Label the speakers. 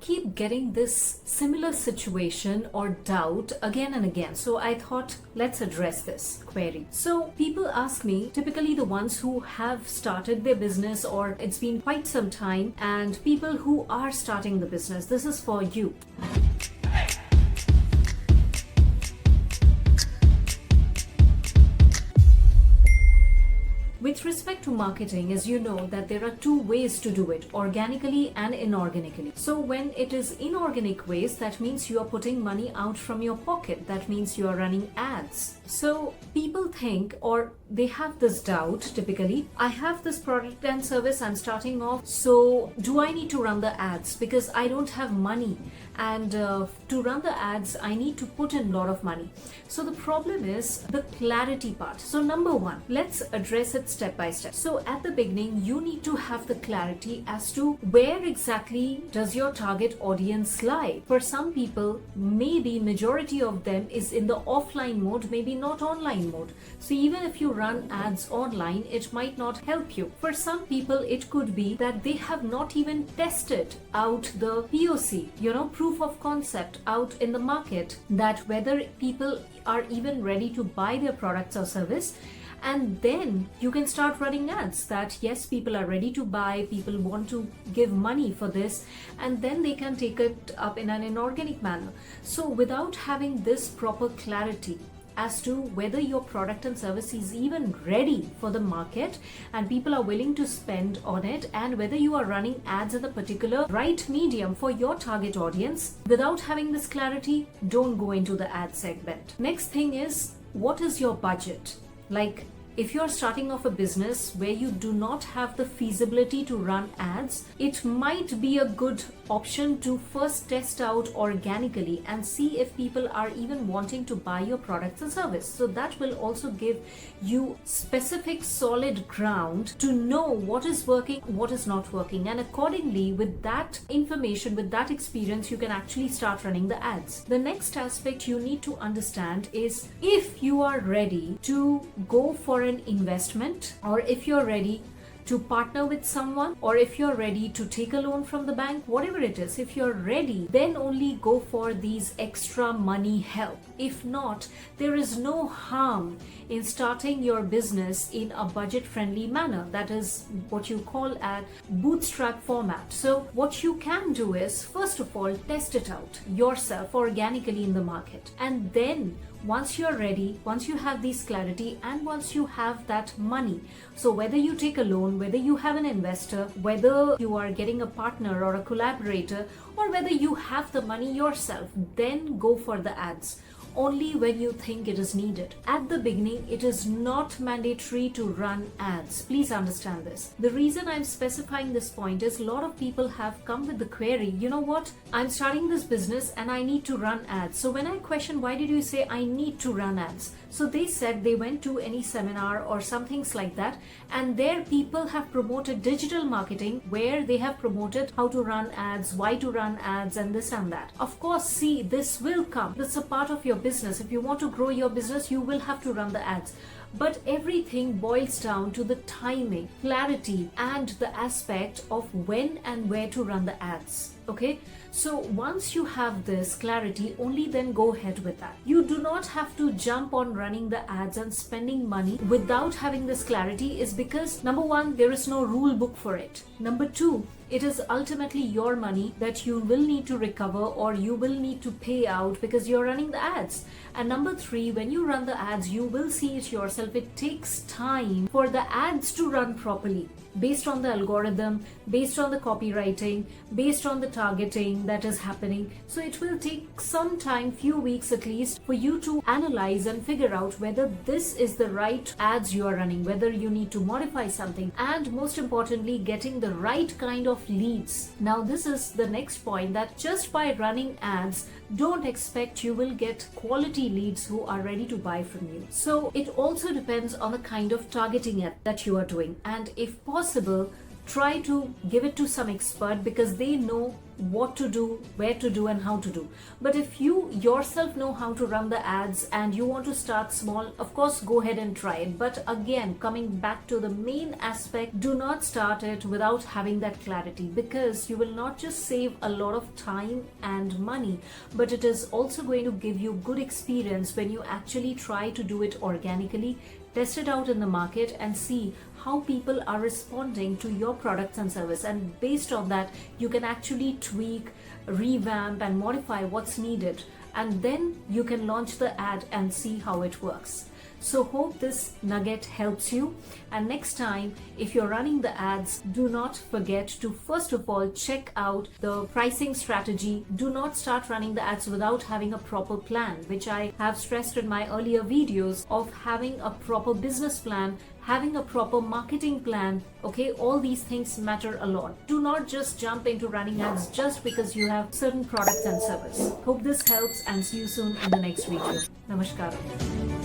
Speaker 1: keep getting this similar situation or doubt again and again. So I thought, let's address this query. So people ask me, typically the ones who have started their business or it's been quite some time, and people who are starting the business, this is for you. With respect to marketing, as you know that there are two ways to do it, organically and inorganically. So when it is inorganic ways, that means you are putting money out from your pocket. That means you are running ads. So people think, or they have this doubt typically, I have this product and service, I'm starting off, so do I need to run the ads? Because I don't have money, and to run the ads, I need to put in a lot of money. So the problem is the clarity part. So number one, let's address it step by step. So at the beginning, you need to have the clarity as to where exactly does your target audience lie. For some people, maybe majority of them is in the offline mode, maybe not online mode. So even if you run ads online, it might not help you. For some people, it could be that they have not even tested out the POC, proof of concept out in the market, that whether people are even ready to buy their products or service. And then you can start running ads that yes, people are ready to buy, people want to give money for this, and then they can take it up in an inorganic manner. So without having this proper clarity as to whether your product and service is even ready for the market and people are willing to spend on it, and whether you are running ads in the particular right medium for your target audience, without having this clarity, don't go into the ad segment. Next thing is, what is your budget? Like, if you're starting off a business where you do not have the feasibility to run ads, it might be a good option to first test out organically and see if people are even wanting to buy your products and service. So that will also give you specific solid ground to know what is working, what is not working. And accordingly, with that information, with that experience, you can actually start running the ads. The next aspect you need to understand is if you are ready to go for an investment, or if you're ready to partner with someone, or if you're ready to take a loan from the bank, whatever it is, if you're ready, then only go for these extra money help. If not, there is no harm in starting your business in a budget-friendly manner. That is what you call a bootstrap format. So what you can do is, first of all, test it out yourself organically in the market. And then once you're ready, once you have this clarity, and once you have that money, so whether you take a loan, whether you have an investor, whether you are getting a partner or a collaborator, or whether you have the money yourself, then go for the ads. Only when you think it is needed. At the beginning, it is not mandatory to run ads. Please understand this. The reason I'm specifying this point is a lot of people have come with the query, you know what, I'm starting this business and I need to run ads. So when I question, why did you say I need to run ads? So they said they went to any seminar or some things like that, and there people have promoted digital marketing where they have promoted how to run ads, why to run ads, and this and that. Of course, see, this will come. That's a part of your business. If you want to grow your business, you will have to run the ads. But everything boils down to the timing, clarity, and the aspect of when and where to run the ads. Okay, so once you have this clarity, only then go ahead with that. You do not have to jump on running the ads and spending money without having this clarity, is because number one, there is no rule book for it. Number two, it is ultimately your money that you will need to recover, or you will need to pay out because you're running the ads. And number three, when you run the ads, you will see it yourself. It takes time for the ads to run properly, based on the algorithm, based on the copywriting, based on the targeting that is happening. So it will take some time, few weeks at least, for you to analyze and figure out whether this is the right ads you are running, whether you need to modify something, and most importantly, getting the right kind of leads. Now this is the next point, that just by running ads, don't expect you will get quality leads who are ready to buy from you. So it also depends on the kind of targeting that you are doing, and if possible, try to give it to some expert because they know what to do, where to do, and how to do. But if you yourself know how to run the ads and you want to start small, of course, go ahead and try it. But again, coming back to the main aspect, do not start it without having that clarity, because you will not just save a lot of time and money, but it is also going to give you good experience when you actually try to do it organically, test it out in the market and see how people are responding to your products and service. And based on that, you can actually tweak, revamp and modify what's needed. And then you can launch the ad and see how it works. So hope this nugget helps you. And next time, if you're running the ads, do not forget to first of all check out the pricing strategy. Do not start running the ads without having a proper plan, which I have stressed in my earlier videos of having a proper business plan, having a proper marketing plan. Okay, all these things matter a lot. Do not just jump into running ads just because you have certain products and service. Hope this helps and see you soon in the next video. Namaskar.